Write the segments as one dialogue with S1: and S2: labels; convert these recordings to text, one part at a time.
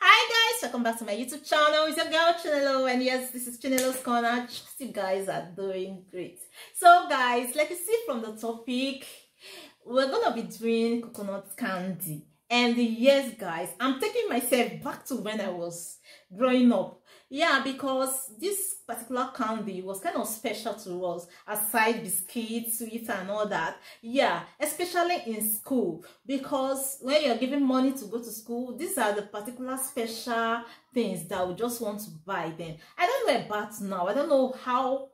S1: Hi guys, welcome back to my YouTube channel. It's your girl Chinelo, and yes, this is Chinelo's Corner. Trust you guys are doing great. So guys, like you see from the topic, we're gonna be doing coconut candy. And yes guys, I'm taking myself back to when I was growing up. Yeah, because this particular candy was kind of special to us, aside biscuits, sweets and all that. Yeah, especially in school, because when you're giving money to go to school, these are the particular special things that we just want to buy then. I don't know about now. I don't know how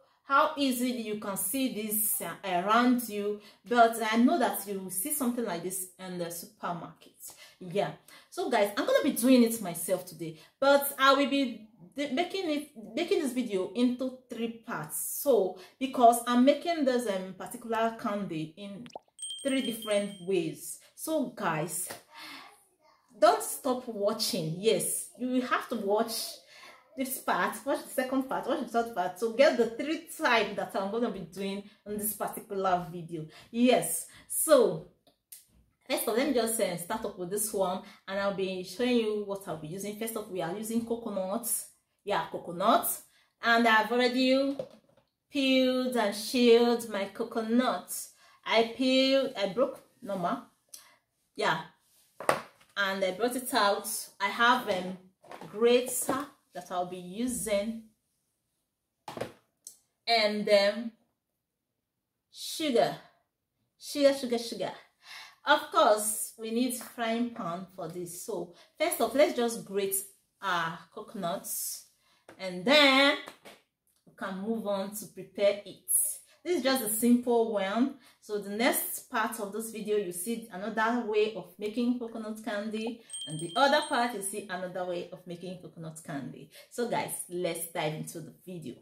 S1: easily you can see this around you, but I know that you will see something like this in the supermarket. Yeah, so guys, I'm gonna be doing it myself today, but I will be making this video into 3 parts. So because I'm making this particular candy in 3 different ways, so guys, don't stop watching. Yes, you will have to watch this part, watch the second part, watch the third part to get the 3 types that I'm going to be doing in this particular video. Yes, so first of all, let me just start up with this one, and I'll be showing you what I'll be using. First off, we are using coconuts. Yeah, coconut, and I've already peeled and shelled my coconut. I broke normal. Yeah, and I brought it out. I have grater that I'll be using, and sugar. Of course, we need frying pan for this. So first off, let's just grate our coconuts, and then we can move on to prepare it. This is just a simple one. So the next part of this video, you see another way of making coconut candy, and the other part you see another way of making coconut candy. So guys, let's dive into the video.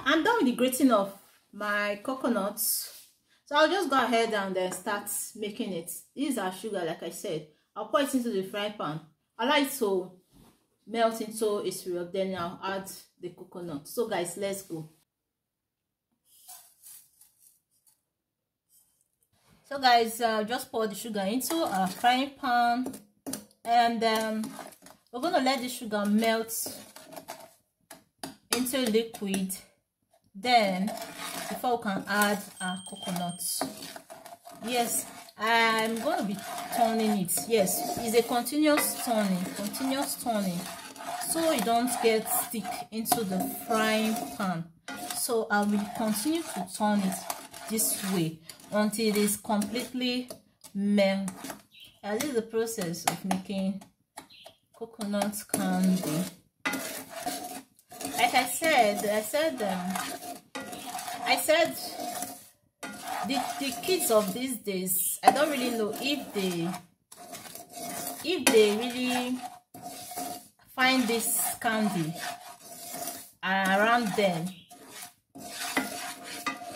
S1: I'm done with the grating of my coconuts, so I'll just go ahead and then start making it. These are sugar, like I said. I'll pour it into the frying pan. I like to melt into a syrup, then I'll add the coconut. So guys, let's go. So guys, just pour the sugar into our frying pan, and we're gonna let the sugar melt into liquid. Then before we can add our coconuts. Yes, I'm going to be turning it. Yes, it's a continuous turning, so you don't get stick into the frying pan. So I will continue to turn it this way until it is completely melt. And this is the process of making coconut candy. Like I said the kids of these days, I don't really know if they really find this candy around them.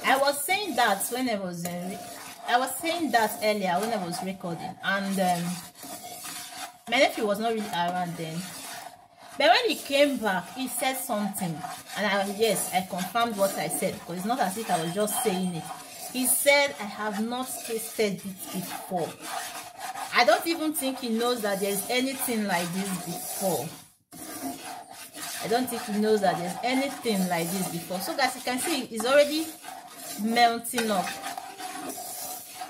S1: I was saying that when I was saying that earlier when I was recording, and my nephew was not really around then. But when he came back, he said something, and yes, I confirmed what I said, because it's not as if I was just saying it. He said, I have not tasted it before. I don't even think he knows that there's anything like this before. I don't think he knows that there's anything like this before. So guys, you can see it's already melting up.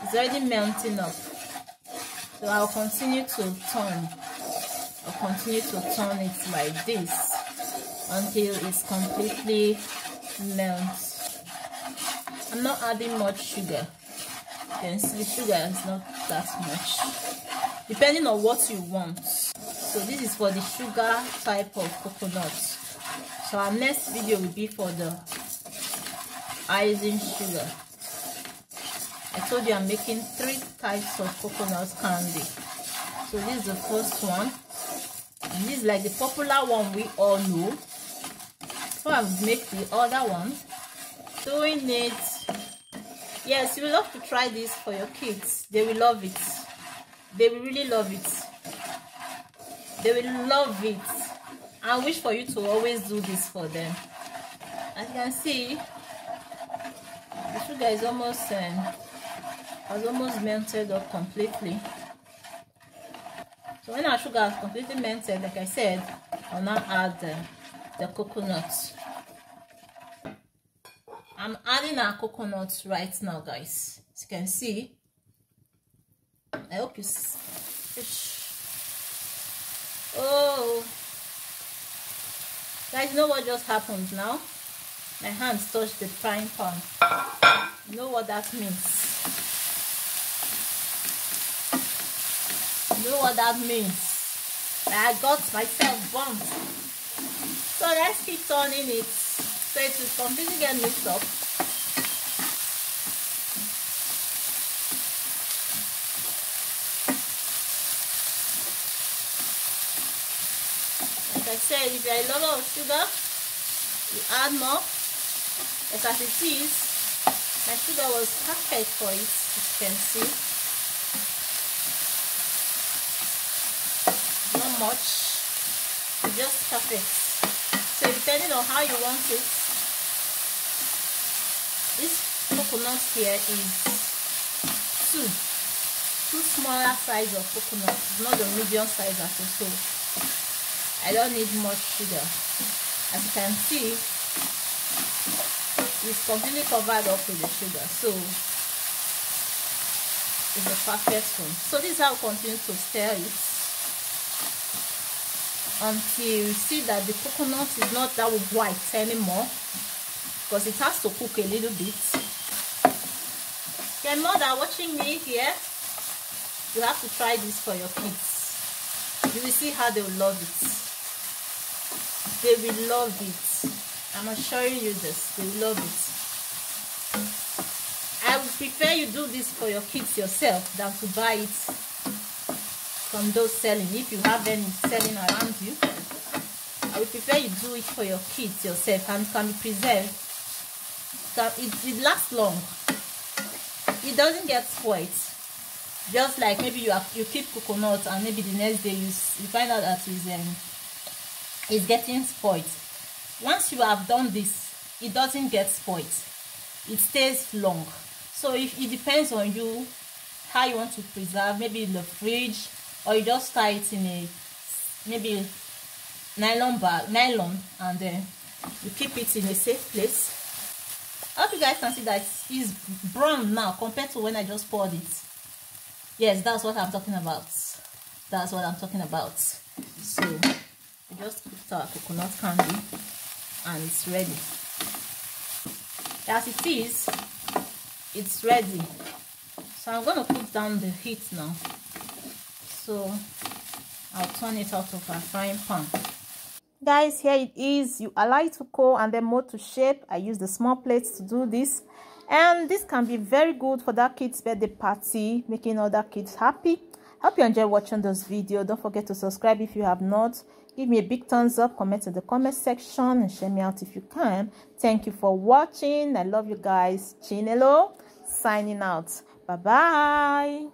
S1: It's already melting up. So I'll continue to turn. I'll continue to turn it like this until it's completely melts. I'm not adding much sugar. You can see sugar is not that much, depending on what you want. So this is for the sugar type of coconut. So our next video will be for the icing sugar. I told you I'm making 3 types of coconut candy. So this is the first one. This is like the popular one we all know. Before I make the other one, doing it. Yes, you will love to try this for your kids. They will love it. They will really love it. They will love it. I wish for you to always do this for them. As you can see, the sugar is almost has almost melted up completely. So when our sugar is completely melted, like I said, I'll now add the coconut. I'm adding our coconut right now, guys. As you can see, I hope you oh, guys, you know what just happened now? My hands touched the frying pan. You know what that means? You know what that means? I got myself bumped. So let's keep turning it so it will completely get mixed up. Like I said, if you're a lover of sugar, you add more. As it is, my sugar was perfect for it, as you can see. Not much, just perfect. So depending on how you want it, this coconut here is two smaller size of coconut, not the medium size at all. So I don't need much sugar. As you can see, it's completely covered up with the sugar, so it's a perfect one. So this is how we continue to stir it until you see that the coconut is not that white anymore, because it has to cook a little bit. Your mother watching me here, you have to try this for your kids. You will see how they will love it. They will love it. I'm assuring you this, they will love it. I would prefer you do this for your kids yourself than to buy it from those selling. If you have any selling around you, I would prefer you do it for your kids yourself, and it can be preserved. It lasts long. It doesn't get spoiled. Just like maybe you keep coconut and maybe the next day you find out that it's getting spoiled. Once you have done this, it doesn't get spoiled. It stays long. So if it depends on you how you want to preserve, maybe in the fridge, or you just tie it in a maybe nylon bag, and then you keep it in a safe place. I hope you guys can see that it's brown now compared to when I just poured it. Yes, that's what I'm talking about. That's what I'm talking about. So we just put our coconut candy and it's ready. As it is, it's ready. So I'm going to put down the heat now. So I'll turn it out of our frying pan. Guys, here it is. You allow it to cool and then mold to shape. I use the small plates to do this. And this can be very good for that kid's birthday party, making other kids happy. Hope you enjoy watching this video. Don't forget to subscribe if you have not. Give me a big thumbs up, comment in the comment section, and share me out if you can. Thank you for watching. I love you guys. Chinelo signing out. Bye bye.